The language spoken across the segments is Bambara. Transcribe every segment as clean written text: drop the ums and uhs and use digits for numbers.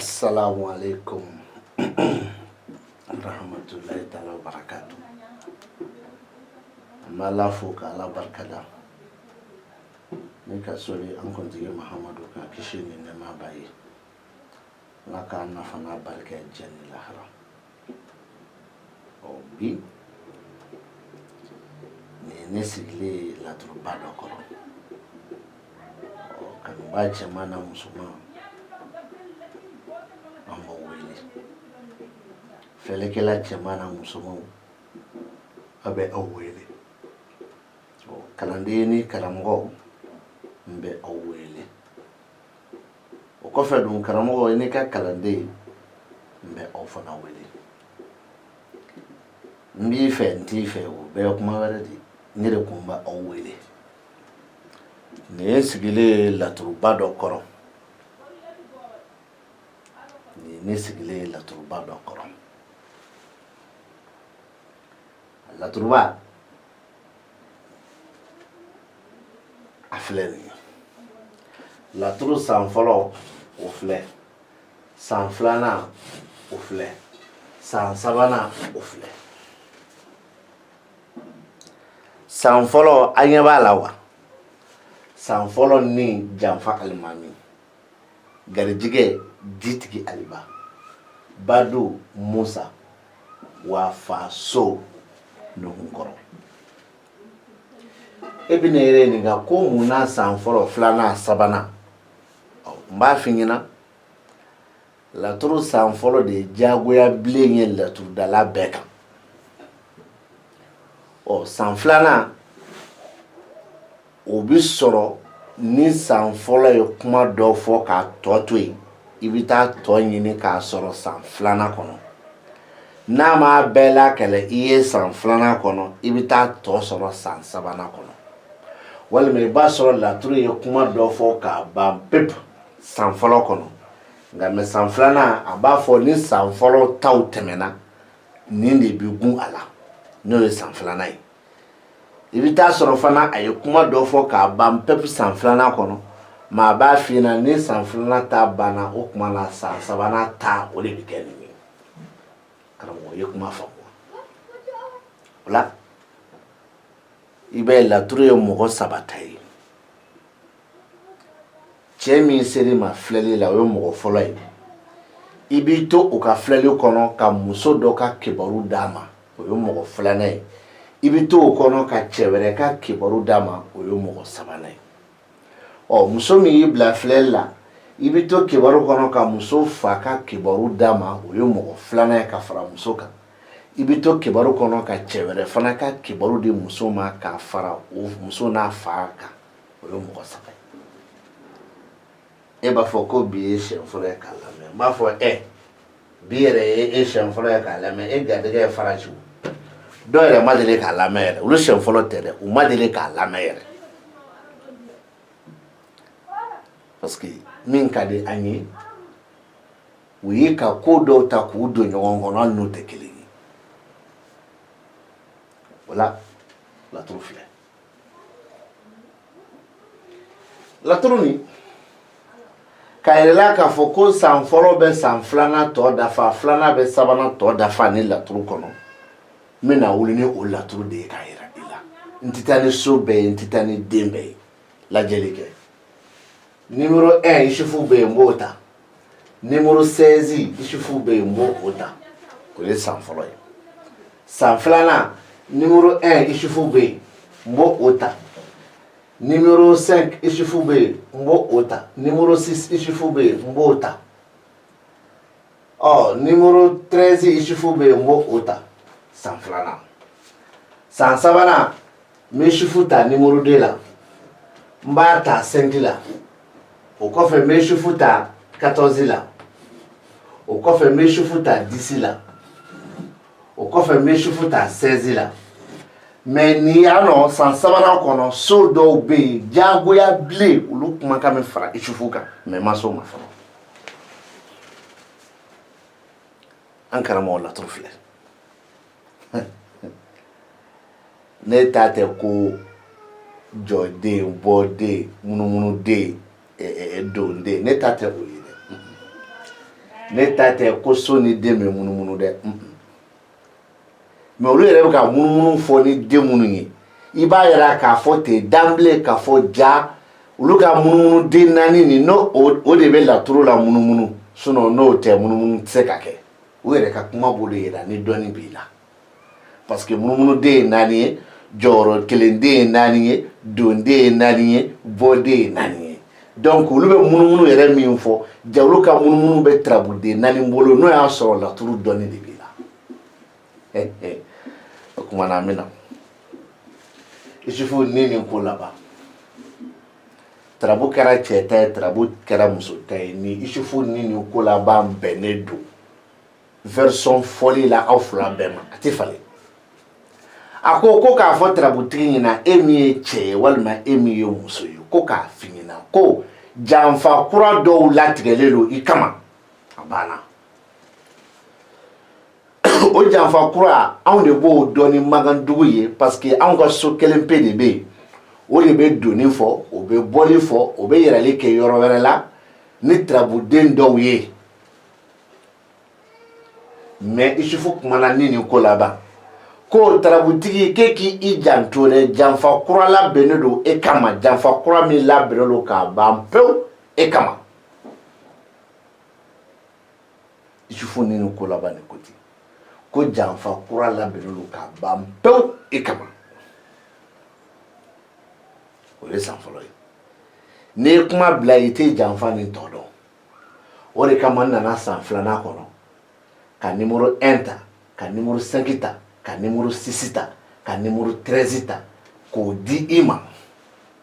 Assalamu alaikum rahmatullahi ta'ala wa barakatuh. Mala fuka ala barkada. Nika sori an kuntigi Muhammadu ka kishi ni nema bayi. Laka nafana barka janni lahara. Obi ne sigile la truba dokoro. Kanuba chemana musulman. Amba wele. Felekela chemana musulman. Abe awele. Kalandeni karamgo mbe awele. Okofe dun karamgo enika kalande mbe ofana wele. Mbi fe ntife be kuma waradi ngire kumba awele. Ne sigile la truba dokoro. Ne sigile la truba dokoro. La truba afleni. La tru san folo ofle. San flana ofle. San sabana ofle. San folo anyaba lawa. San folo ni janfa alimami. Garijige ditigi aliba. Badu Musa wa faso nuhunkoro. Ebinere ni ga ko muna san folo flana sabana. Mba finyina la turu san folo de jagoya blenye la turu dala beka. O san flana obi soro ni san folo yo kuma do fo ka totwe ibita to nyini ka soro san flana kono. Na ma bela kele iye san flana kono ibita to soro san sabana kono. Wale me ba soro la turu yo kuma do fo ka ba pep san folo kono. Nga me san flana aba fo ni san folo taw temena nindi bi gun ala. No san flana yi. Ibita soro fana ayo kuma do fo ka ba pep san flana kono. Ma ba fina ni san flana ta bana o kuma la san sabana ta o le bi keni. Karamo ye kuma fa ko. Wala ibe la turu yo mogo sabatai. Chemi seri ma fleli la yo mogo folo yi. Ibito o ka fleli kono ka muso do ka kibaru dama o yo mogo flana yi. Ibito o kono ka chewere ka kibaru dama o yo mogo sabana yi. O muso mi ibla fleli la ibito kibaru kono ka muso fa ka kibaru dama o yo mogo flana yi ka fara muso ka. Ibito kibaru kono ka chewere fana ka kibaru di muso ma ka fara o muso na fa ka o yo mogo sabana. Eba fo ko biye shenfure ka lame. Ba fo biere shenfure ka lame gadege faraju. Do ere madele ka lame. Ulu shenfolo tere u madele ka lame. Parce que min ka de anyi wi ka kodo ta kudo nyongo na no tekeli. Voilà la trufle. La truni Kairela ka foko san folo be san flana to dafa flana be sabana to dafa ni la turu kono. Mena wulini o la turu de kaira ila. Ntitani sobe ntitani dembe la jelike. Numéro 1 ishifu be mbota. Numéro 16 ishifu be mbota. Kule san folo yi. San flana numéro 1 ishifu be mbota. Numéro 5 Ishifube mbo ota. Numéro 6 Ishifube mbo ota. Oh, numéro 13 Ishifube mbo ota. San flana. San sabana meshifuta numéro 2 la. Mbata 5 la. Okofe meshifuta 14 la. Okofe meshifuta 10 la. Okofe meshifuta 16 la. Mais ni ano san sabana kono so do be jagoya ble ulu kuma ka me fara ichufuka me maso ma fara ankara mo la trufle ne tate ko jode bode munu de do de ne tate o yide ne ta tɛ ko so ni den bɛ munumunu dɛ mais olu yɛrɛ bɛ ka munumunu fɔ ni den minnu ye i b'a yɛrɛ k'a fɔ ten danbile k'a fɔ ja olu ka munumunu den naani nin n'o o de bɛ laturu la munumunu sinon n'o tɛ munumunu tɛ se ka kɛ o yɛrɛ ka kuma b'o de yira ni dɔnni b'i la parce que munumunu den ye naani ye jɔyɔrɔ kelen den ye naani ye don den ye naani ye bɔ den ye naani ye donc olu bɛ munumunu yɛrɛ min fɔ ja olu ka munumunu bɛ tarabuden naani bolo n'o y'a sɔrɔ laturu dɔnni de b'i la o kumana an bɛ na isufu ni nin ko laban tarabu kɛra cɛ ta ye tarabu kɛra muso ta ye ni isufu ni nin ko laban bɛnnen don version fɔli la aw fila bɛɛ ma a tɛ falen a ko k'a fɔ tarabutigi ɲɛna e min ye cɛ ye walima e min ye muso ye ko k'a f'i ɲɛna ko janfa kura dɔw latigɛlen don i kama a banna o janfa kura anw de b'o dɔn ni magandugu ye parce que anw ka so kelen pe de bɛ yen o de bɛ donni fɔ o bɛ bɔli fɔ o bɛ yɛrɛli kɛ yɔrɔ wɛrɛ la ni tarabuden dɔw ye mais isufu kumana ni nin ko laban ko tarabutigi k'e k'i janto dɛ janfa kura labɛnnen don e kama janfa kura min labɛnnen don k'a ban pewu e kama isufu ni nin ko laban ni ko ten ko janfa kura labɛnnen don k'a ban pewu e kama o ye san fɔlɔ ye n'i ye kuma bila i tɛ janfa nin tɔ dɔn o de kama n nana san filanan kɔnɔ ka numéro 1 ta ka numéro 5 ta ka numéro 6 ta ka numéro 13 ta k'o di i ma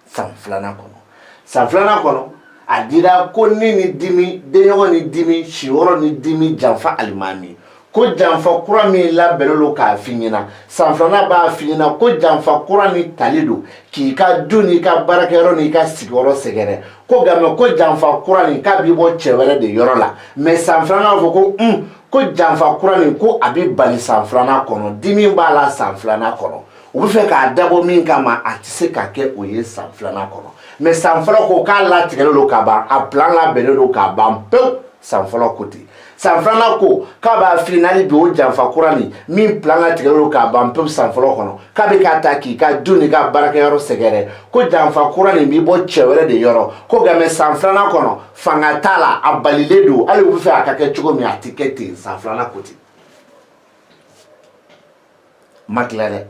san filanan kɔnɔ san filanan kɔnɔ a dira ko ni ni dimi denɲɔgɔn ni dimi siyɔrɔ ni dimi janfa alimami ko janfa kura min labɛnnen don k'a f'i ɲɛna san filanan b'a f'i ɲɛna ko janfa kura ni tali don k'i ka du n'i ka baarakɛyɔrɔ n'i ka sigiyɔrɔ sɛgɛrɛ ko nka mɛ ko janfa kura nin k'a b'i bɔ cɛ wɛrɛ de yɔrɔ la mais san filanan b'a fɔ ko janfa kura nin ko a bɛ bali san filanan kɔnɔ dimi b'a la san filanan kɔnɔ u bɛ fɛ k'a dabɔ min kama a tɛ se ka kɛ o ye san filanan kɔnɔ mais san fɔlɔ ko k'a latigɛlen don ka ban a plan labɛnnen don ka ban pewu san fɔlɔ ko ten san filanan ko k'a b'a fili n'ale bi o janfa kura nin min plan latigɛlen don k'a ban pewu san fɔlɔ kɔnɔ k'a bɛ k'a ta k'i ka du n'i ka baarakɛyɔrɔ sɛgɛrɛ ko janfa kura nin b'i bɔ cɛ wɛrɛ de yɔrɔ ko nka mɛ san filanan kɔnɔ fanga t'a la a balilen don hali u bɛ fɛ a ka kɛ cogo min a tɛ kɛ ten san filanan ko ten ma tila dɛ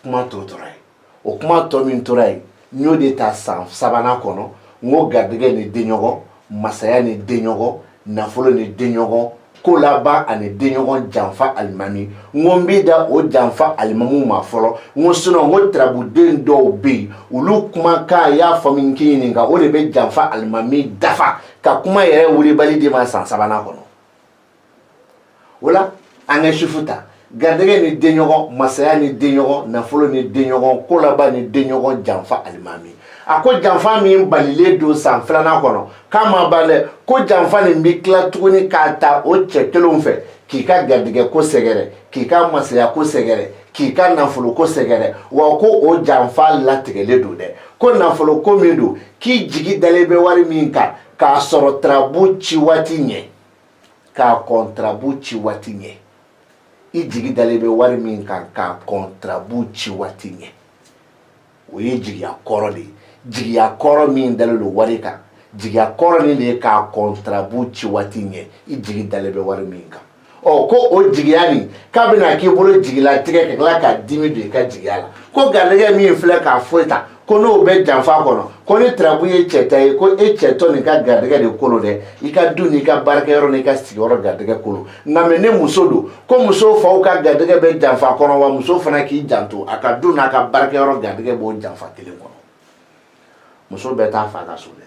kuma tɔ tora ye o kuma tɔ min tora ye n y'o de ta san sabanan kɔnɔ n ko garijɛgɛ ni denɲɔgɔn masaya ni denɲɔgɔn nafolo ni denɲɔgɔn ko laban ani denɲɔgɔn janfa alimami n ko n b'i da o janfa alimamu ma fɔlɔ n ko sinɔn n ko tarabuden dɔw bɛ yen olu kumakan y'a fɔ min k'i ɲininka o de bɛ janfa alimami dafa ka kuma yɛrɛ wulibali di ma san sabanan kɔnɔ o la an ka sufu ta garijɛgɛ ni denɲɔgɔn masaya ni denɲɔgɔn nafolo ni denɲɔgɔn ko laban ni denɲɔgɔn janfa alimami a ko janfa min balilen don san filanan kɔnɔ k'a ma ban dɛ ko janfa nin bɛ tila tuguni k'a ta o cɛ kelenw fɛ k'i ka garijɛgɛ ko sɛgɛrɛ k'i ka masaya ko sɛgɛrɛ k'i ka nafolo ko sɛgɛrɛ wa ko o janfa latigɛlen don dɛ ko nafolo ko min don k'i jigi dalen bɛ wari min kan k'a sɔrɔ tarabu ci waati ɲɛ k'a kɔn tarabu ci waati ɲɛ i jigi dalen bɛ wari min kan k'a kɔn tarabu ci waati ɲɛ o ye jigiya kɔrɔ de ye jigiya kɔrɔ min dalen don wari kan jigiya kɔrɔ nin de ye k'a kɔn tarabu ci waati ɲɛ i jigi dalen bɛ wari min kan ɔ ko o jigiya nin k'a bɛna k'i bolo jigilatigɛ ka tila ka dimi don i ka jigiya la ko garijɛgɛ min filɛ k'a foyi ta ko n'o bɛ janfa kɔnɔ ko ni tarabu ye cɛ ta ye ko e cɛtɔ nin ka garijɛgɛ de kolo dɛ i ka du n'i ka baarakɛyɔrɔ n'i ka sigiyɔrɔ garijɛgɛ kolo nka mɛ ni muso don ko muso faw ka garijɛgɛ bɛ janfa kɔnɔ wa muso fana k'i janto a ka du n'a ka baarakɛyɔrɔ garijɛgɛ b'o janfa kelen kɔnɔ muso bɛɛ t'a fa ka so dɛ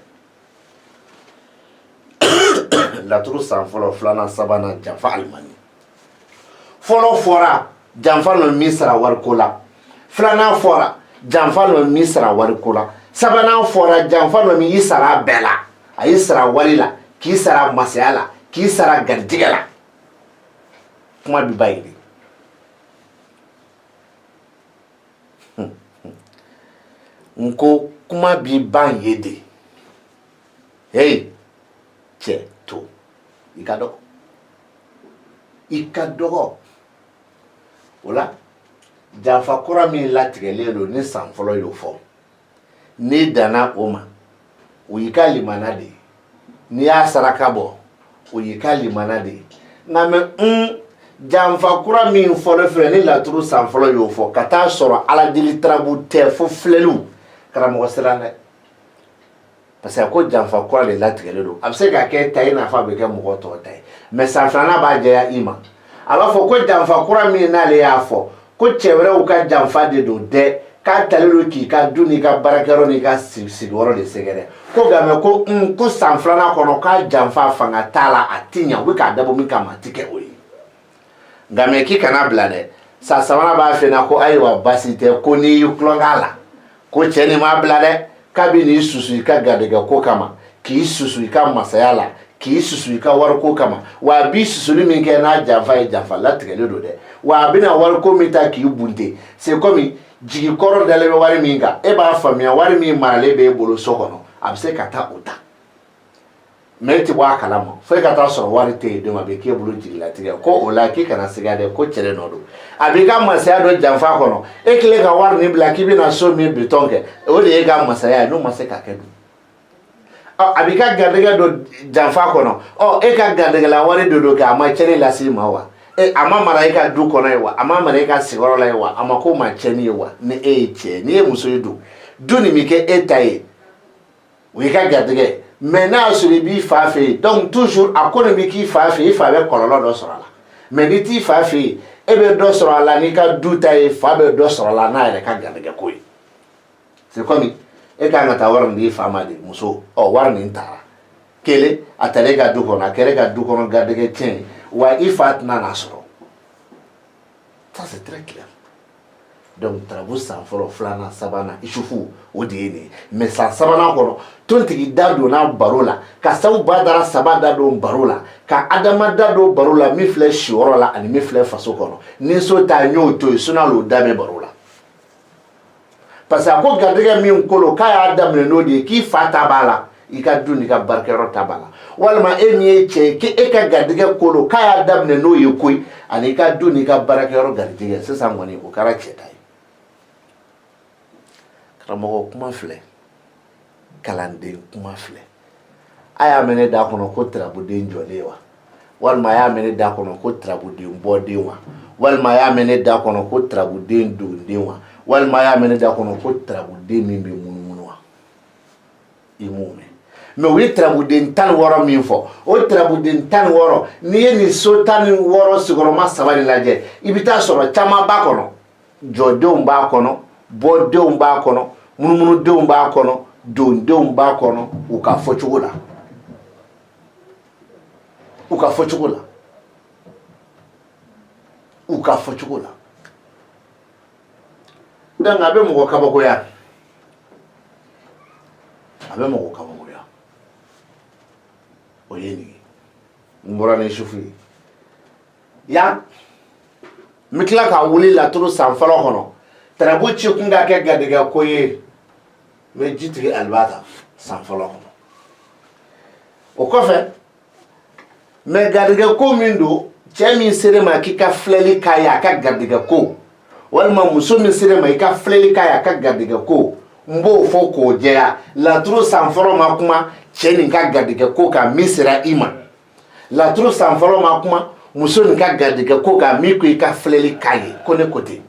laturu san fɔlɔ filanan sabanan janfa alimami fɔlɔ fɔra janfa nɔ min sara wariko la filanan fɔra janfa nɔ min sara wariko la sabanan fɔra janfa nɔ min y'i sara bɛɛ la a y'i sara wari la k'i sara masaya la k'i sara garijɛgɛ la kuma bɛ ba yiri n ko kuma b'i ban ye de hey cɛ to i ka dɔn ikadogo wala janfa kura min latigɛlen don ni san fɔlɔ y'o fɔ ni danna o ma o y'i ka limana de n'i y'a saraka bɔ o y'i ka limana de nka mɛ janfa kura min fɔlɔ filɛ ni laturu san fɔlɔ y'o fɔ ka taa sɔrɔ ala deli tarabu tɛ fo filɛliw karamɔgɔ siran dɛ parce que ko janfa kura de latigɛlen don a bɛ se ka kɛ ta i n'a fɔ a bɛ kɛ mɔgɔ tɔw ta ye mɛ san filanan b'a jɛya i ma a b'a fɔ ko janfa kura min n'ale y'a fɔ ko cɛ wɛrɛw ka janfa de don dɛ k'a talen don k'i ka du n'i ka baarakɛyɔrɔ n'i ka sigiyɔrɔ de sɛgɛrɛ ko nka mɛ ko san filanan kɔnɔ k'a janfa fanga t'a la a ti ɲa u bɛ k'a dabɔ min kama a ti kɛ o ye nka mɛ k'i kana bila dɛ san sabanan b'a fɛ na ko ayiwa baasi tɛ ko n'i y'i kulon k'a la ko cɛ nin m'a bila dɛ k'a bɛ n'i susu i ka garijɛgɛ ko kama k'i susu i ka masaya la k'i susu i ka wariko kama wa a b'i susuli min kɛ n'a janfa ye janfa latigɛlen don dɛ wa a bɛna wariko min ta k'i bunte c'est comme jigi kɔrɔ dalen bɛ wari min kan e b'a faamuya wari min maralen bɛ e bolo so kɔnɔ a bɛ se ka taa o ta mɛ e tɛ bɔ a kalama fo e ka taa sɔrɔ wari tɛ yen don a bɛ k'e bolo jigilatigɛ ko o la k'i kana siga dɛ ko cɛ de nɔ don a b'i ka masaya dɔ janfa kɔnɔ e kelen ka wari nin bila k'i bɛna so min bitɔn kɛ o de ye ka masaya ye n'o ma se ka kɛ dun a b'i ka garijɛgɛ dɔ janfa kɔnɔ e ka garijɛgɛla wari dɔ don kɛ a ma cɛnni lase i ma wa a ma mara i ka du kɔnɔ ye wa a ma mara i ka sigiyɔrɔ la ye wa a ma ko ma cɛnni ye wa ni e ye cɛ n'i ye muso ye dun du nin bɛ kɛ e ta ye o y'i ka garijɛgɛ mɛ n'a y'a sɔrɔ i b'i fa fɛ yen donc toujours a ko nin bɛ k'i fa fɛ yen i fa bɛ kɔlɔlɔ dɔ sɔrɔ a la mɛ n'i t'i fa fɛ yen e bɛ dɔ sɔrɔ a la n'i ka du ta ye fa bɛ dɔ sɔrɔ a la n'a yɛrɛ ka garijɛgɛ ko ye c'est comme e kan ka taa wari nin di fa ma de muso wari nin taara kelen a taara e ka du kɔnɔ a kɛra e ka du kɔnɔ garijɛgɛ tiɲɛ wa i fa tɛna n'a sɔrɔ ça c'est très clair donc tarabu san fɔlɔ filanan sabanan isufu o de ye nin ye mɛ san sabanan kɔnɔ tontigi da donna baro la ka sabu badara saba da don baro la ka adama da don baro la min filɛ siyɔrɔ la ani min filɛ faso kɔnɔ ni so ta y'o to yen sinɔn o da bɛ baro la parce que a ko garijɛgɛ min kolo k'a y'a daminɛ n'o de ye k'i fa ta b'a la i ka du n'i ka baarakɛyɔrɔ ta b'a la walima e min ye cɛ ye k'e ka garijɛgɛ kolo k'a y'a daminɛ n'o ye koyi ani i ka du n'i ka baarakɛyɔrɔ garijɛgɛ sisan kɔni o kɛra cɛ ta ye karamɔgɔ kuma filɛ kalanden kuma filɛ a y'a mɛn ne da kɔnɔ ko tarabuden jɔlen wa walima a y'a mɛn ne da kɔnɔ ko tarabuden bɔden wa walima a y'a mɛn ne da kɔnɔ ko tarabuden donden wa walima a y'a mɛn ne da kɔnɔ ko tarabuden min bɛ munumunu wa i m'o mɛn mɛ u ye tarabuden 16 min fɔ o tarabuden 16 n'i ye nin so 16 sigiyɔrɔma 3 de lajɛ i bɛ taa sɔrɔ caman b'a kɔnɔ jɔdenw b'a kɔnɔ bɔdenw b'a kɔnɔ munumunudenw b'a kɔnɔ dondenw b'a kɔnɔ u ka fɔcogo la u ka fɔcogo la u ka fɔcogo la donc a bɛ mɔgɔ kabakoya a bɛ mɔgɔ kabakoya o ye nin ye n bɔra ni sufu ye yan n bɛ tila ka wuli laturu san fɔlɔ kɔnɔ tarabu ci kun ka kɛ garijɛgɛ ko ye n bɛ ji tigɛ alibata san fɔlɔ kɔnɔ o kɔfɛ mɛ garijɛgɛ ko min don cɛ min sera ma k'i ka filɛli k'a ye a ka garijɛgɛ ko walima muso min sera ma i ka filɛli k'a ye a ka garijɛgɛ ko n b'o fɔ k'o jɛya laturu san fɔlɔ ma kuma cɛ nin ka garijɛgɛ ko kan min sera i ma laturu san fɔlɔ ma kuma muso nin ka garijɛgɛ ko kan min ko i ka filɛli k'a ye ko ne ko ten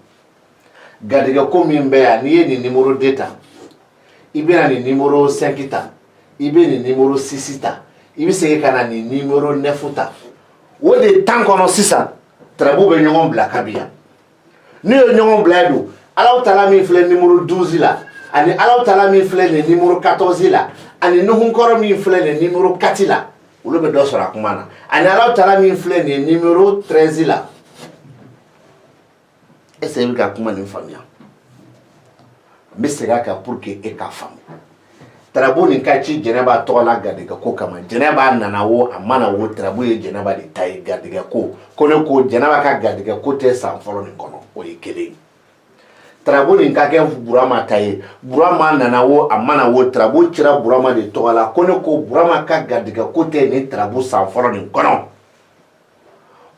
garijɛgɛ ko min bɛ yan n'i ye nin numéro 2 ta i bɛna nin numéro 5 ta i bɛ nin numéro 6 ta i bɛ segin ka na nin numéro 9 ta o de temps kɔnɔ sisan tarabu bɛ ɲɔgɔn bila kabiya n'u ye ɲɔgɔn bila don Alahu Taala min filɛ numéro 12 la ani Alahu Taala min filɛ nin numéro 14 la ani nuhunkɔrɔ min filɛ nin numéro 4 la olu bɛ dɔ sɔrɔ a kuma na ani Alahu Taala min filɛ nin numéro 13 la est-ce que i bɛ ka kuma nin faamuya n bɛ segin a kan pour que e k'a faamu tarabu nin ka ci jɛnɛba tɔgɔ la garijɛgɛ ko kama jɛnɛba nana wo a mana wo tarabu ye jɛnɛba de ta ye garijɛgɛ ko ne ko jɛnɛba ka garijɛgɛ ko tɛ san fɔlɔ nin kɔnɔ o ye kelen tarabu nin ka kɛ burama ta ye burama nana wo a mana wo tarabu cira burama de tɔgɔ la ko ne ko burama ka garijɛgɛ ko tɛ nin tarabu san fɔlɔ nin kɔnɔ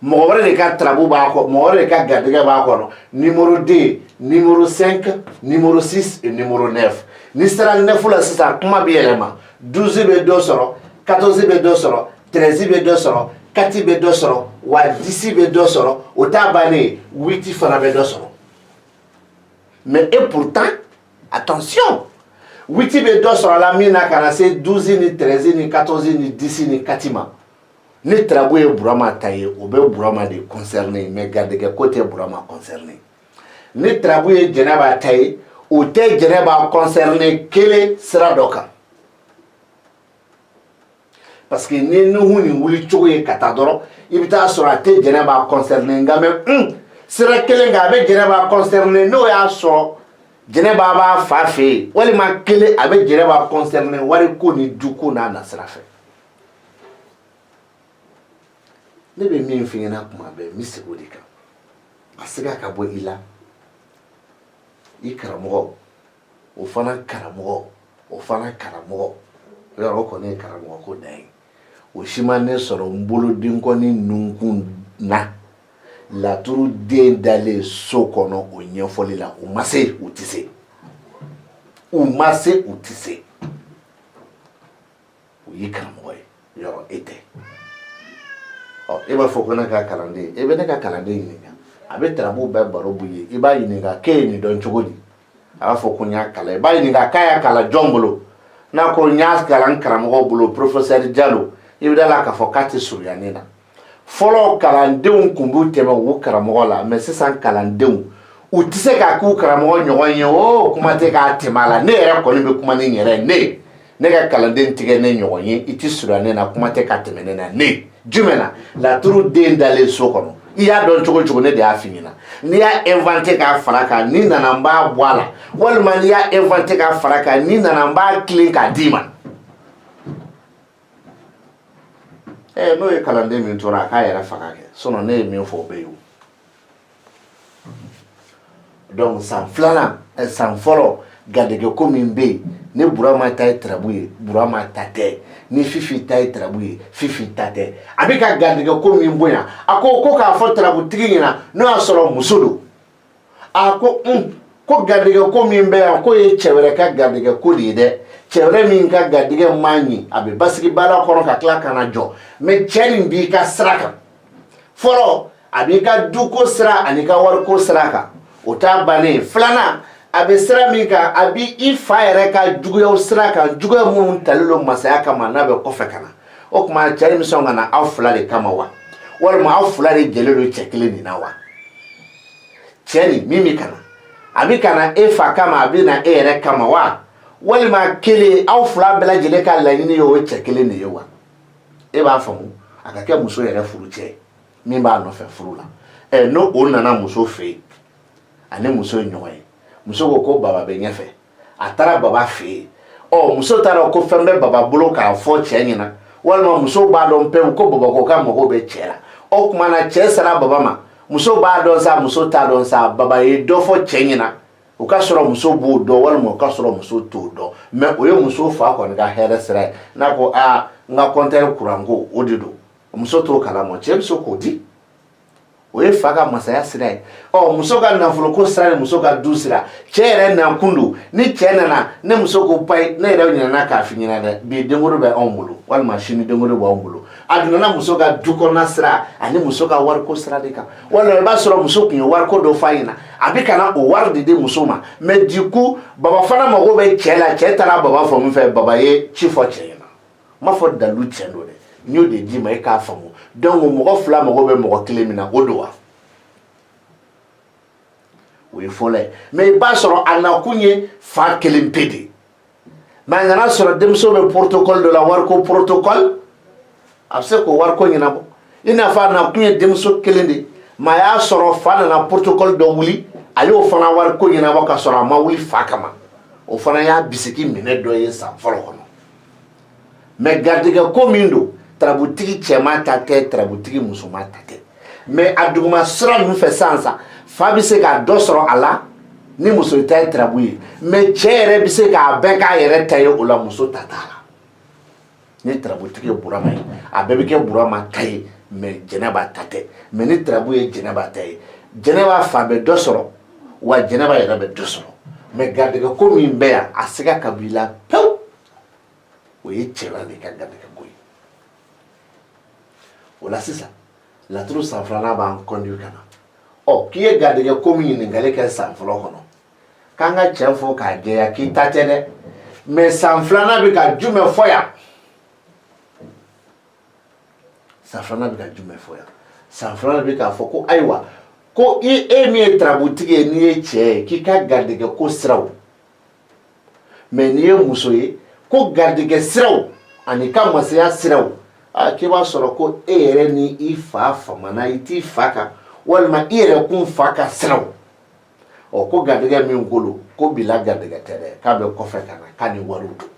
mɔgɔ wɛrɛ de ka tarabu b'a kɔ mɔgɔ wɛrɛ de ka garijɛgɛ b'a kɔnɔ numéro 2 numéro 5 numéro 6 et numéro 9 ni sera 9 la sisan kuma bɛ yɛlɛma 12 bɛ dɔ sɔrɔ 14 bɛ dɔ sɔrɔ 13 bɛ dɔ sɔrɔ 4 bɛ dɔ sɔrɔ wa 10 bɛ dɔ sɔrɔ o t'a bannen 8 fana bɛ dɔ sɔrɔ mais et pourtant attention 8 bɛ dɔ sɔrɔ la min na ka na se 12 ni 13 ni 14 ni 10 ni 4 ma ni tarabu ye Burama ta ye o bɛ Burama de concerné mais garijɛgɛ ko tɛ Burama concerné ni tarabu ye Jɛnɛba ta ye o tɛ Jɛnɛba concerné kelen sira dɔ kan parce que ni Nuhu ni wuli cogo ye ka taa dɔrɔn i bɛ taa sɔrɔ a tɛ Jɛnɛba concerné nka mais sira kelen kan a bɛ Jɛnɛba concerné n'o y'a sɔrɔ Jɛnɛba b'a fa fɛ yen walima kelen a bɛ Jɛnɛba concerné wari ko ni du ko n'a nasira fɛ ne bɛ min f'i ɲɛna kuma bɛɛ n bɛ segin o de kan a sɛgɛ ka bɔ i la i karamɔgɔ o fana karamɔgɔ o fana karamɔgɔ yɔrɔ o kɔni ye karamɔgɔ ko dan ye o si ma ne sɔrɔ n bolodenkɔni nunkun na laturu den dalen so kɔnɔ o ɲɛfɔli la u ma se u tɛ se u ma se u tɛ se o ye karamɔgɔ ye yɔrɔ e tɛ e b'a fɔ ko ne ka kalanden e bɛ ne ka kalanden ɲininka a bɛ tarabu bɛɛ baro b'u ye i b'a ɲininka k'e ye nin dɔn cogo di a b'a fɔ ko n y'a kalan i b'a ɲininka k'a y'a kalan jɔn bolo n'a ko n y'a kalan karamɔgɔ bolo professeur Jalo i bɛ da la k'a fɔ k'a tɛ surunya ne na fɔlɔ kalandenw tun b'u tɛmɛ u karamɔgɔ la mais sisan kalandenw u tɛ se k'a k'u karamɔgɔ ɲɔgɔn ye o kuma tɛ k'a tɛmɛ a la ne yɛrɛ kɔni bɛ kuma ni n yɛrɛ ye ne ka kalanden tigɛ ne ɲɔgɔn ye i tɛ surunya ne na kuma tɛ k'a tɛmɛ ne na ne jumɛn na laturu den dalen so kɔnɔ i y'a dɔn cogo cogo ne de y'a f'i ɲɛna n'i y'a inventé k'a fara kan n'i nana n b'a bɔ a la walima n'i y'a inventé k'a fara kan n'i nana n b'a tilen k'a d'i ma n'o ye kalanden min tora a k'a yɛrɛ faga kɛ sinon ne ye min fɔ o bɛ ye o donc san filanan san fɔlɔ garijɛgɛ ko min bɛ yen ni Burama ta ye tarabu ye Burama ta tɛ ni Fifi ta ye tarabu ye Fifi ta tɛ a bɛ ka garijɛgɛ ko min bonya a ko k'a fɔ tarabutigi ɲɛna n'o y'a sɔrɔ muso don a ko ko garijɛgɛ ko min bɛ yan k'o ye cɛ wɛrɛ ka garijɛgɛ ko de ye dɛ cɛ wɛrɛ min ka garijɛgɛ man ɲi a bɛ basigi bala kɔnɔ ka tila ka na jɔ mais cɛ nin b'i ka sira kan fɔlɔ a b'i ka duko sira ani ka wariko sira kan o t'a bannen filanan a bɛ sira min kan a b'i i fa yɛrɛ ka juguyaw sira kan juguya minnu talen don masaya kama n'a bɛ kɔfɛ ka na o tuma cɛ ni bɛ sɔn ka na aw fila de kama wa walima aw fila de jɛlen don cɛ kelen nin na wa cɛ nin min bɛ ka na a bɛ ka na e fa kama a bɛ na e yɛrɛ kama wa walima kelen aw fila bɛɛ lajɛlen ka laɲini ye o cɛ kelen de ye wa e b'a faamu a ka kɛ muso yɛrɛ furu cɛ min b'a nɔfɛ furu la n'o o nana muso fɛ yen ani muso ye ɲɔgɔn ye muso ko baba bɛ ɲɛfɛ a taara baba fɛ yen muso taara ko fɛn bɛ baba bolo k'a fɔ cɛ ɲɛna walima muso b'a dɔn pewu ko baba ko ka mago bɛ cɛ la o tuma na cɛ sera baba ma muso b'a dɔn sa muso t'a dɔn sa baba ye dɔ fɔ cɛ ɲɛna o ka sɔrɔ muso b'o dɔn walima o ka sɔrɔ muso t'o dɔn mais o ye muso fa kɔni ka hɛrɛ sira ye n'a ko n ka compteur kuranko o de don muso t'o kalama cɛ bɛ se k'o di o ye fa ka masaya sira ye muso ka nafolo ko sira ni muso ka du sira cɛ yɛrɛ nakun don ni cɛ nana ne muso ko payi ne yɛrɛ ɲinɛna k'a f'i ɲɛna dɛ bi denwolo bɛ anw bolo walima sini denwolo b'anw bolo a donna muso ka du kɔnɔna sira ani muso ka wariko sira de kan walima i b'a sɔrɔ muso tun ye wariko dɔ f'a ɲɛna a bɛ ka na o wari de di muso ma mais du coup baba fana mago bɛ cɛ la cɛ taara baba fɔ min fɛ baba ye ci fɔ cɛ ɲɛna n m'a fɔ dalu tiɲɛ don dɛ n y'o de d'i ma e k'a faamu donc mɔgɔ fila mago bɛ mɔgɔ kelen min na o don wa o ye fɔlɔ ye mais i b'a sɔrɔ a nakun ye fa kelen pe de mais a nana sɔrɔ denmuso bɛ protocole dɔ la wariko protocole a bɛ se k'o wariko ɲɛnabɔ i n'a fɔ a nakun ye denmuso kelen de mais a y'a sɔrɔ fa nana protocole dɔ wuli a y'o fana wariko ɲɛnabɔ ka sɔrɔ a ma wuli fa kama o fana y'a bisiki minɛ dɔ ye san fɔlɔ kɔnɔ mais garijɛgɛ ko min don tarabutigi cɛman ta tɛ tarabutigi musoman ta tɛ mais a duguma sira ninnu fɛ sisan fa bɛ se ka dɔ sɔrɔ a la ni muso ta ye tarabu ye mais cɛ yɛrɛ bɛ se k'a bɛɛ k'a yɛrɛ ta ye o la muso ta t'a la ni tarabutigi ye Burama ye a bɛɛ bɛ kɛ Burama ta ye mais jɛnɛba ta tɛ mais ni tarabu ye jɛnɛba ta ye jɛnɛba fa bɛ dɔ sɔrɔ wa jɛnɛba yɛrɛ bɛ dɔ sɔrɔ mais garijɛgɛ ko min bɛ yan a sɛgɛ ka bɔ i la pewu o ye cɛba de ka garijɛgɛ ko ye o la sisan laturu san filanan b'an conduire ka na k'i ye garijɛgɛ ko min ɲininkali kɛ san fɔlɔ kɔnɔ k'an ka cɛ fɔ k'a jɛya k'i ta tɛ dɛ mais san filanan bɛ ka jumɛn fɔ yan san filanan bɛ ka jumɛn fɔ yan san filanan bɛ k'a fɔ ko ayiwa ko e min ye tarabutigi ye n'i ye cɛ ye k'i ka garijɛgɛ ko siraw mais n'i ye muso ye ko garijɛgɛ siraw ani ka masaya siraw k'i b'a sɔrɔ ko e yɛrɛ ni i fa famana i t'i fa kan walima i yɛrɛ kun fa ka siraw ko garijɛgɛ min bolo ko bila garijɛgɛ tɛ dɛ k'a bɛ kɔfɛ ka na k'a ni wariw don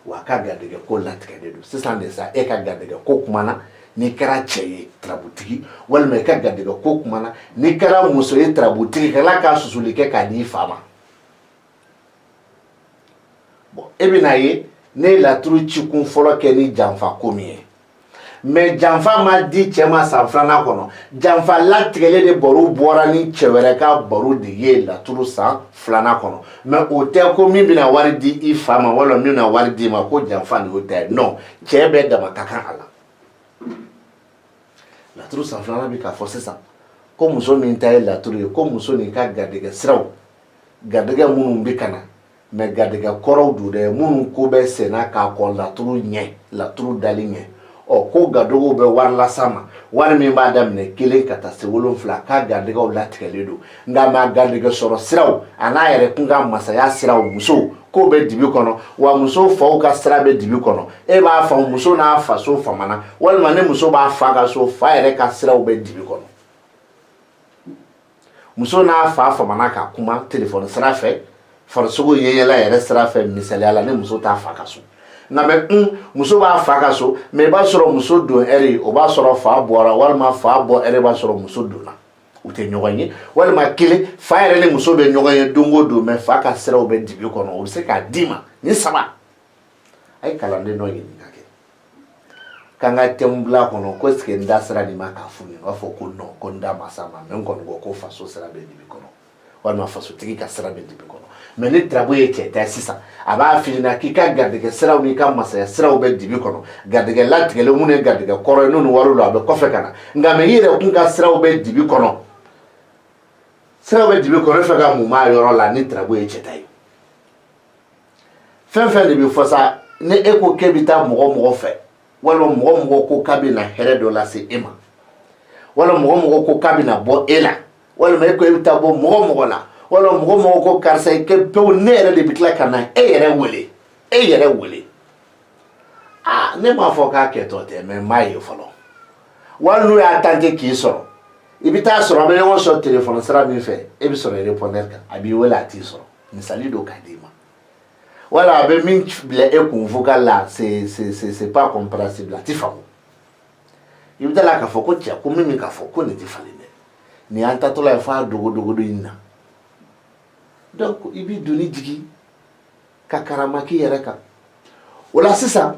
wa ka garijɛgɛ ko latigɛlen don sisan de sa e ka garijɛgɛ ko kumana n'i kɛra cɛ ye tarabutigi walima i ka garijɛgɛ ko kumana n'i kɛra muso ye tarabutigi kɛla ka susuli kɛ k'a di i fa ma e bɛna ye ne ye laturu cikun fɔlɔ kɛ ni janfa ko min ye mais janfa ma di cɛ ma san filanan kɔnɔ janfa latigɛlen de baro bɔra ni cɛ wɛrɛ ka baro de ye laturu san filanan kɔnɔ mais o tɛ ko min bɛna wari di i fa ma walima min bɛna wari di ma ko janfa nin o tɛ non cɛ bɛɛ dama ka kan a la laturu san filanan bɛ k'a fɔ sisan ko muso min ta ye laturu ye ko muso nin ka garijɛgɛ siraw garijɛgɛ minnu bɛ ka na mais garijɛgɛ kɔrɔw don dɛ minnu ko bɛ senna k'a kɔn laturu ɲɛ laturu dali ɲɛ ko garijɛgɛw bɛ wari las'a ma wari min b'a daminɛ 1 ka taa se 7 k'a garijɛgɛw latigɛlen don nka ma garijɛgɛ sɔrɔ siraw a n'a yɛrɛ kun ka masaya siraw musow k'o bɛ dibi kɔnɔ wa muso faw ka sira bɛ dibi kɔnɔ e b'a fɔ muso n'a faso famana walima ne muso b'a fa ka so fa yɛrɛ ka siraw bɛ dibi kɔnɔ muso n'a fa famana ka kuma telefɔni sira fɛ farisogo yɛlɛla yɛrɛ sira fɛ misaliya la ne muso t'a fa ka so nka mɛ muso b'a fa ka so mais i b'a sɔrɔ muso don ɛri o b'a sɔrɔ fa bɔra walima fa bɔ ɛri b'a sɔrɔ muso donna u tɛ ɲɔgɔn ye walima kelen fa yɛrɛ ni muso bɛ ɲɔgɔn ye don o don mais fa ka siraw bɛ dibi kɔnɔ o bɛ se k'a d'i ma ni saba a ye kalanden dɔ ɲininka kɛ k'an ka thème bila kɔnɔ ko est-ce que n da sera nin ma k'a f'u ɲɛna u b'a fɔ ko non ko n da ma s'a ma mais n kɔni ko ko faso sira bɛ dibi kɔnɔ walima fasotigi ka sira bɛ dibi kɔnɔ mais ni tarabu ye cɛ ta sisan a b'a f'i ɲɛna k'i ka garijɛgɛ siraw n'i ka masaya siraw bɛ dibi kɔnɔ garijɛgɛ latigɛlen minnu ye garijɛgɛ kɔrɔ ye n'u ni wariw don a bɛ kɔfɛ ka na nka mais i yɛrɛ kun ka siraw bɛ dibi kɔnɔ siraw bɛ dibi kɔnɔ e fɛ ka mun b'a yɔrɔ la ni tarabu ye cɛ ta ye fɛn fɛn de bɛ fɔ sa ni e ko k'e bɛ taa mɔgɔ fɛ walima mɔgɔ ko k'a bɛ na hɛrɛ dɔ lase e ma walima mɔgɔ ko k'a bɛ na bɔ e la walima e ko e bɛ taa bɔ mɔgɔ la walima mɔgɔ ko karisa i kɛ pewu ne yɛrɛ de bɛ tila ka na e yɛrɛ wele ne m'a fɔ k'a kɛtɔ tɛ mais n b'a ye fɔlɔ wali n'u y'a tante k'i sɔrɔ i bɛ taa sɔrɔ a bɛ ɲɔgɔn sɔrɔ telefɔni sira min fɛ e bɛ sɔrɔ répondeur kan a b'i wele a t'i sɔrɔ misali dɔ ka d'i ma wala a bɛ min bila e kun vocal la c'est pas compréhensible a ti faamu i bɛ taa la k'a fɔ ko cɛ ko min k'a fɔ ko nin tɛ falen dɛ nin y'an tatɔla ye f'a dogodogo in na donc i b'i doni jigi ka karamaki yɛrɛ kan o la sisan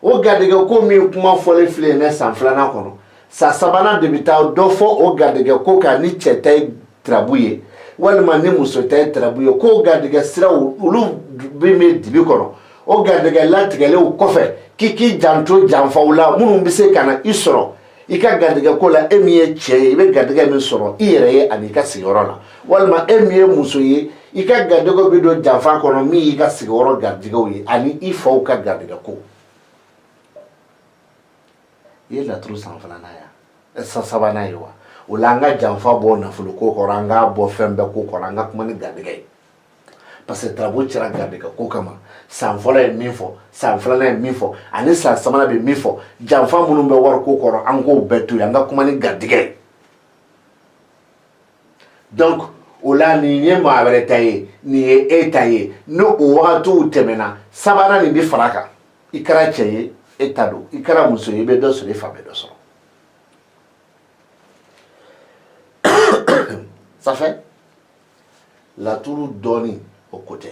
o garijɛgɛ ko min kuma fɔlen filɛ ne san filanan kɔnɔ san sabanan de bɛ taa dɔ fɔ o garijɛgɛ ko kan ni cɛ ta ye tarabu ye walima ni muso ta ye tarabu ye k'o garijɛgɛ siraw olu bɛ dibi kɔnɔ o garijɛgɛ latigɛlenw kɔfɛ k'i janto janfaw la minnu bɛ se ka na i sɔrɔ i ka garijɛgɛ ko la e min ye cɛ ye i bɛ garijɛgɛ min sɔrɔ i yɛrɛ ye ani i ka sigiyɔrɔ la walima e min ye muso ye i ka garijɛgɛw bɛ don janfa kɔnɔ min y'i ka sigiyɔrɔ garijɛgɛw ye ani i faw ka garijɛgɛ ko i ye laturu san filanan ya san sabanan ye wa o la an ka janfa bɔ nafolo ko kɔrɔ an k'a bɔ fɛn bɛɛ ko kɔrɔ an ka kuma ni garijɛgɛ ye parce que tarabu cɛra garijɛgɛ ko kama san fɔlɔ ye min fɔ san filanan ye min fɔ ani san sabanan bɛ min fɔ janfa minnu bɛ wari ko kɔrɔ an k'o bɛɛ to yen an ka kuma ni garijɛgɛ ye donc o la nin ye maa wɛrɛ ta ye nin ye e ta ye ni o wagatiw tɛmɛna sabanan nin bɛ fara a kan i kɛra cɛ ye e ta don i kɛra muso ye i bɛ dɔ sɔrɔ i fa bɛ dɔ sɔrɔ ça fait laturu dɔɔni o ko tɛ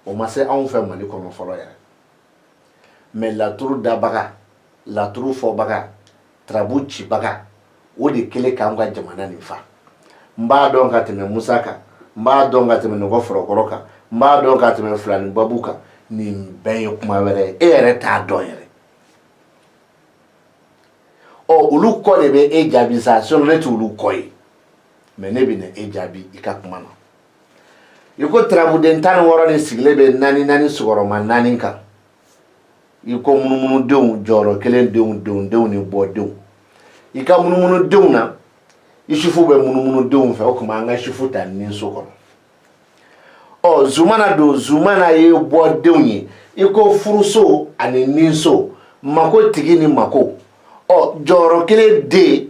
o ma se anw fɛ Mali kɔnɔ fɔlɔ yɛrɛ mais laturu dabaga laturu fɔbaga tarabu cibaga o de kelen k'an ka jamana nin fa n b'a dɔn ka tɛmɛ Musa kan n b'a dɔn ka tɛmɛ Nɔgɔ Forokɔrɔ kan n b'a dɔn ka tɛmɛ Filani Babu kan nin bɛɛ ye kuma wɛrɛ ye e yɛrɛ t'a dɔn yɛrɛ olu kɔ de bɛ e jaabi sa sinon ne t'olu kɔ ye mais ne bɛ na e jaabi i ka kuma na i ko tarabuden 16 ni sigilen bɛ naani sɔgɔrɔma 4 kan i ko munumunudenw jɔyɔrɔ kelen denw ni bɔdenw i ka munumunudenw na Isufu bɛ munumunudenw fɛ o kuma an ka Isufu ta ni so kɔnɔ Zumana don Zumana ye bɔdenw ye i ko furuso ani ninso mako tigi ni mako jɔyɔrɔ kelen den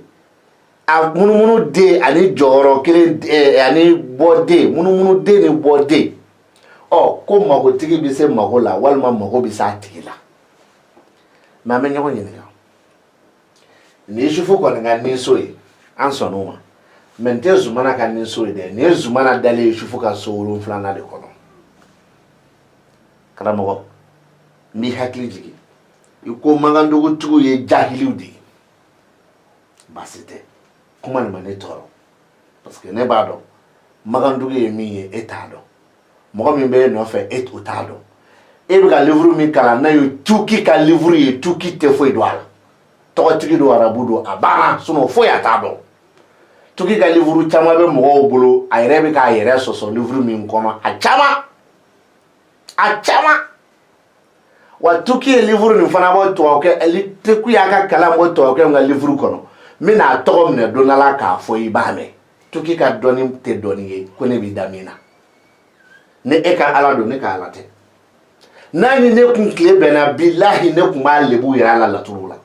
a munumunu den ani jɔyɔrɔ kelen ani bɔden munumunu den ni bɔden ko mako tigi bɛ se mako la walima mako bɛ se a tigi la mais an bɛ ɲɔgɔn ɲininka ni Isufu kɔni ka ninso ye an sɔnn'o ma mais n tɛ Zumana ka ninso ye dɛ nin ye Zumana dalen Isufu ka so 7 de kɔnɔ karamɔgɔ n b'i hakili jigin i ko Makandugu ye jahiliw de ye baasi tɛ kuma nin ma ne tɔɔrɔ parce que ne b'a dɔn Makandugu ye min ye e t'a dɔn mɔgɔ min bɛ e nɔfɛ e o t'a dɔn e bɛ ka livre min kalan n'a ye Tuki ka livre ye Tuki tɛ foyi dɔn a la tɔgɔtigi don arabu don a banna sinon foyi a t'a dɔn Tuki ka livre caman bɛ mɔgɔw bolo a yɛrɛ bɛ k'a yɛrɛ sɔsɔ livre min kɔnɔ a caman wa Tuki ye livre nin fana bɔ tubabukɛ Tuki y'a ka kalan bɔ tubabukɛ ka livre kɔnɔ n bɛna a tɔgɔ minɛ don dɔ la k'a fɔ i b'a mɛn Tuki ka dɔnni tɛ dɔnni ye ko ne bɛ da min na ni e ka Ala don ne ka Ala tɛ n'a ni ne kun tile bɛnna bilahi ne kun b'a lebu yɛrɛ la laturu la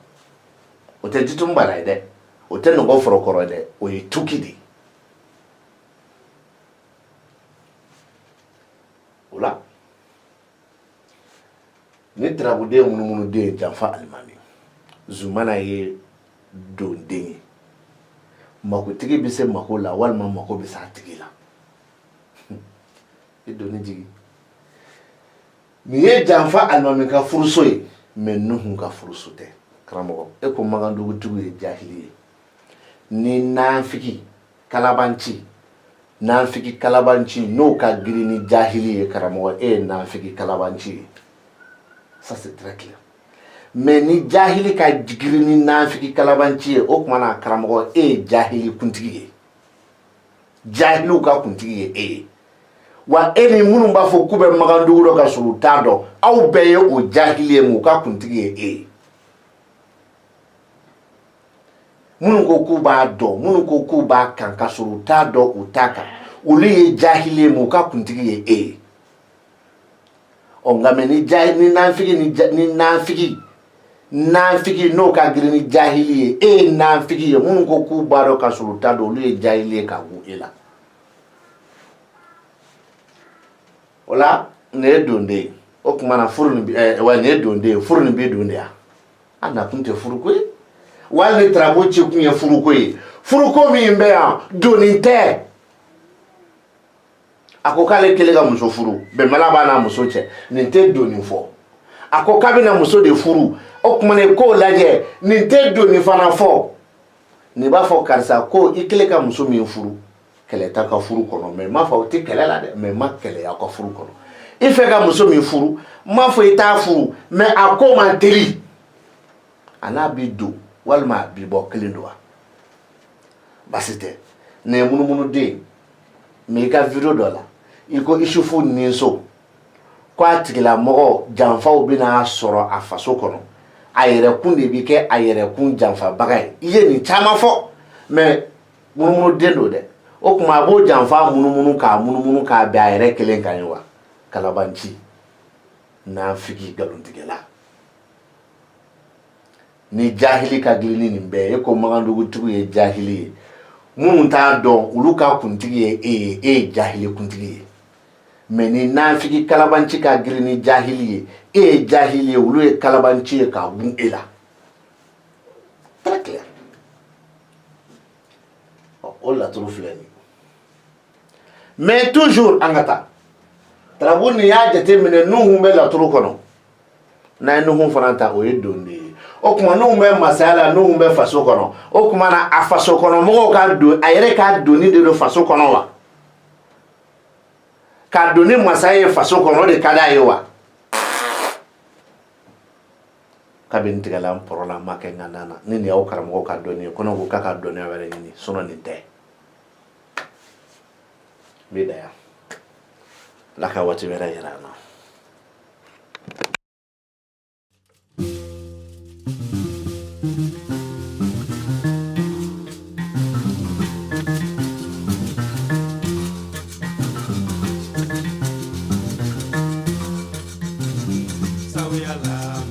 o tɛ Jitum Bala ye dɛ o tɛ Nɔgɔ Forokɔrɔ ye dɛ o ye Tuki de ye o la ni tarabuden munumunu janfa alimami Zumana ye don den ye makotigi bɛ se mako la walima mako bɛ se a tigi la i doni jigi nin ye janfa alimami ka furuso ye mais Nuhun ka furuso tɛ karamɔgɔ e ko Makandugu ye jahili ye ni nafiki kalabanci n'o ka girin ni jahili ye karamɔgɔ e ye nafiki kalabanci ye ça c'est très clair mais ni jahili ka girin ni nafiki kalabanci ye o kuma na karamɔgɔ e ye jahili kuntigi ye jahiliw ka kuntigi ye e ye wa e ni minnu b'a fɔ k'u bɛ Makandugu dɔ ka sɔrɔ u t'a dɔn aw bɛɛ ye o jahili ye u ka kuntigi ye e ye minnu ko k'u b'a dɔn minnu ko k'u b'a kan ka sɔrɔ u t'a dɔn u t'a kan olu ye jahili ye u ka kuntigi ye e ye nka mais ni nafiki n'o ka girin ni jahili ye e ye nafiki ye minnu ko k'u b'a dɔn ka sɔrɔ u t'a dɔn olu ye jahili ye ka gun e la o la nin ye don den ye o tuma na furu nin nin ye don den ye furu nin bɛ don de ya a nakun tɛ furuko ye wali ni tarabu ci kun ye furuko ye furuko min bɛ yan doni tɛ a ko k'ale kelen ka muso furu bɛnbala b'a n'a muso cɛ nin tɛ doni fɔ a ko k'a bɛna muso de furu o tuma na k'o lajɛ nin tɛ doni fana fɔ nin b'a fɔ karisa ko i kelen ka muso min furu kɛlɛ t'a ka furu kɔnɔ mais m'a fɔ o tɛ kɛlɛ la dɛ mais ma kɛlɛ aw ka furu kɔnɔ i fɛ ka muso min furu m'a fɔ i t'a furu mais a ko man teli a n'a b'i don walima a b'i bɔ kelen don wa baasi tɛ nin ye munumunu mais i ka video dɔ la i ko Isufu ninso ko a tigilamɔgɔ janfaw bɛna sɔrɔ a faso kɔnɔ a yɛrɛkun de bɛ kɛ a yɛrɛkun janfabaga ye i ye nin caman fɔ mais munumunu den don dɛ o kuma a b'o janfa munumunu k'a bɛn a yɛrɛ kelen kan ye wa kalabanci nafiki galontigɛla ni jahili ka girin ni nin bɛɛ e ko Makandugu ye jahili ye minnu t'a dɔn olu ka kuntigi ye e ye jahili kuntigi ye mais ni nafiki kalabanci ka girin ni jahili ye e ye jahili ye olu ye kalabanci ye k'a gun e la très clair o laturu filɛ nin mais toujours an ka taa tarabu nin y'a jateminɛ Nuhun bɛ laturu kɔnɔ n'a ye Nuhun fana ta o ye don de ye o kuma n'u bɛ masaya n'u bɛ faso kɔnɔ o kuma na a faso kɔnɔ mɔgɔw ka don a yɛrɛ ka doni de don faso kɔnɔ wa ka don ni masaya ye faso kɔnɔ o de ka d'a ye wa kabini tigɛla n pɔrɔla n ma kɛ n ka na ni nin y'aw karamɔgɔw ka dɔnni ye ko ne ko k'a ka dɔnniya wɛrɛ ɲini sinɔn nin tɛ n bɛ da yan Ala ka waati wɛrɛ yira an na Sawiyala